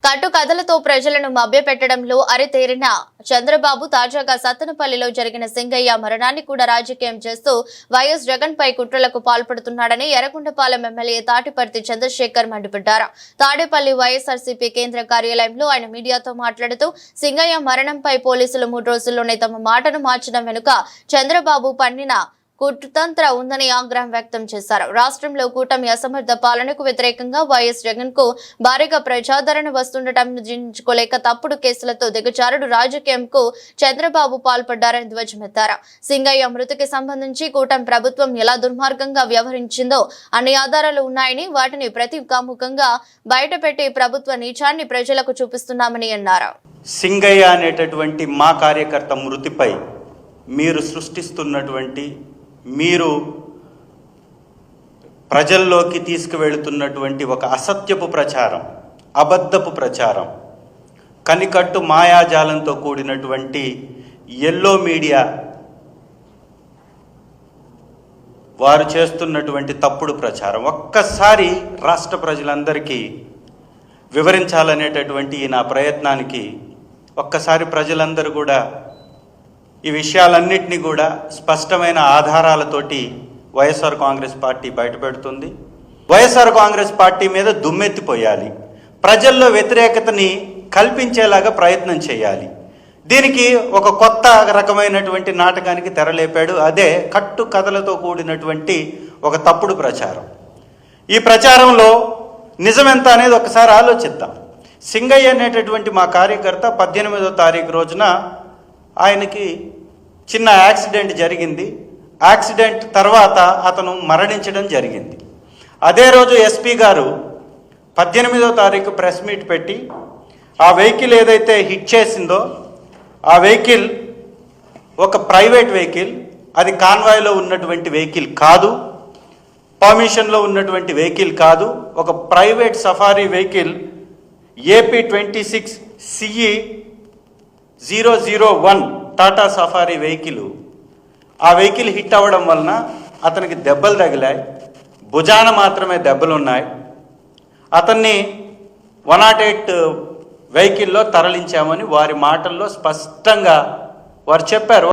కట్టు కథలతో ప్రజలను మభ్యపెట్టడంలో అరితేరిన చంద్రబాబు తాజాగా సత్తెనపల్లిలో జరిగిన సింగయ్య మరణాన్ని కూడా రాజకీయం చేస్తూ వైఎస్ జగన్ పై కుట్రలకు పాల్పడుతున్నాడని ఎర్రగొండపాలెం ఎమ్మెల్యే తాటిపర్తి చంద్రశేఖర్ మండిపడ్డారు. తాడేపల్లి వైఎస్ఆర్సీపీ కేంద్ర కార్యాలయంలో ఆయన మీడియాతో మాట్లాడుతూ సింగయ్య మరణంపై పోలీసులు 3 రోజుల్లోనే తమ మాటను మార్చడం వెనుక చంద్రబాబు పన్నిన కుట్రతంత్ర ఉందని ఆగ్రహం వ్యక్తం చేశారు. రాష్ట్రంలో కూటమి అసమర్థ పాలనకు వ్యతిరేకంగా వైఎస్ జగన్ కు భారీగా ప్రజాదరణ వస్తుండటం జీర్ణించుకోలేక తప్పుడు కేసులతో దిగజారుడు రాజకీయంకు చంద్రబాబు పాల్పడ్డారని ధ్వజమెత్తారు. సింగయ్య మృతికి సంబంధించి కూటమి ప్రభుత్వం ఎలా దుర్మార్గంగా వ్యవహరించిందో అన్ని ఆధారాలు ఉన్నాయని, వాటిని ప్రతికాముఖంగా బయటపెట్టి ప్రభుత్వ నీచాన్ని ప్రజలకు చూపిస్తున్నామని అన్నారు. సింగయ్య అనేటటువంటి మా కార్యకర్త మృతిపై మీరు సృష్టిస్తున్నటువంటి, మీరు ప్రజల్లోకి తీసుకువెళుతున్నటువంటి ఒక అసత్యపు ప్రచారం, అబద్ధపు ప్రచారం, కనికట్టు మాయాజాలంతో కూడినటువంటి ఎల్లో మీడియా వారు చేస్తున్నటువంటి తప్పుడు ప్రచారం ఒక్కసారి రాష్ట్ర ప్రజలందరికీ వివరించాలనేటటువంటి నా ప్రయత్నానికి ఒక్కసారి ప్రజలందరూ కూడా ఈ విషయాలన్నింటినీ కూడా స్పష్టమైన ఆధారాలతోటి వైఎస్ఆర్ కాంగ్రెస్ పార్టీ బయటపెడుతుంది. వైఎస్ఆర్ కాంగ్రెస్ పార్టీ మీద దుమ్మెత్తిపోయాలి, ప్రజల్లో వ్యతిరేకతని కల్పించేలాగా ప్రయత్నం చేయాలి. దీనికి ఒక కొత్త రకమైనటువంటి నాటకానికి తెరలేపాడు. అదే కట్టు కథలతో కూడినటువంటి ఒక తప్పుడు ప్రచారం. ఈ ప్రచారంలో నిజమెంత అనేది ఒకసారి ఆలోచిద్దాం. సింగయ్య అనేటటువంటి మా కార్యకర్త 18వ తారీఖు రోజున ఆయనకి చిన్న యాక్సిడెంట్ జరిగింది. యాక్సిడెంట్ తర్వాత అతను మరణించడం జరిగింది. అదే రోజు ఎస్పీ గారు 18వ తారీఖు ప్రెస్ మీట్ పెట్టి ఆ వెహికల్ ఏదైతే హిట్ చేసిందో ఆ వెహికల్ ఒక ప్రైవేట్ వెహికల్, అది కాన్వాయ్లో ఉన్నటువంటి వెహికల్ కాదు, పర్మిషన్లో ఉన్నటువంటి వెహికల్ కాదు, ఒక private safari vehicle AP 26 CE 001 Tata safari vehicle. ఆ వెహికల్ హిట్ అవ్వడం వలన అతనికి దెబ్బలు తగిలాయి, భుజాన మాత్రమే దెబ్బలు ఉన్నాయి. అతన్ని 108 వెహికల్లో తరలించామని వారి మాటల్లో స్పష్టంగా వారు చెప్పారు.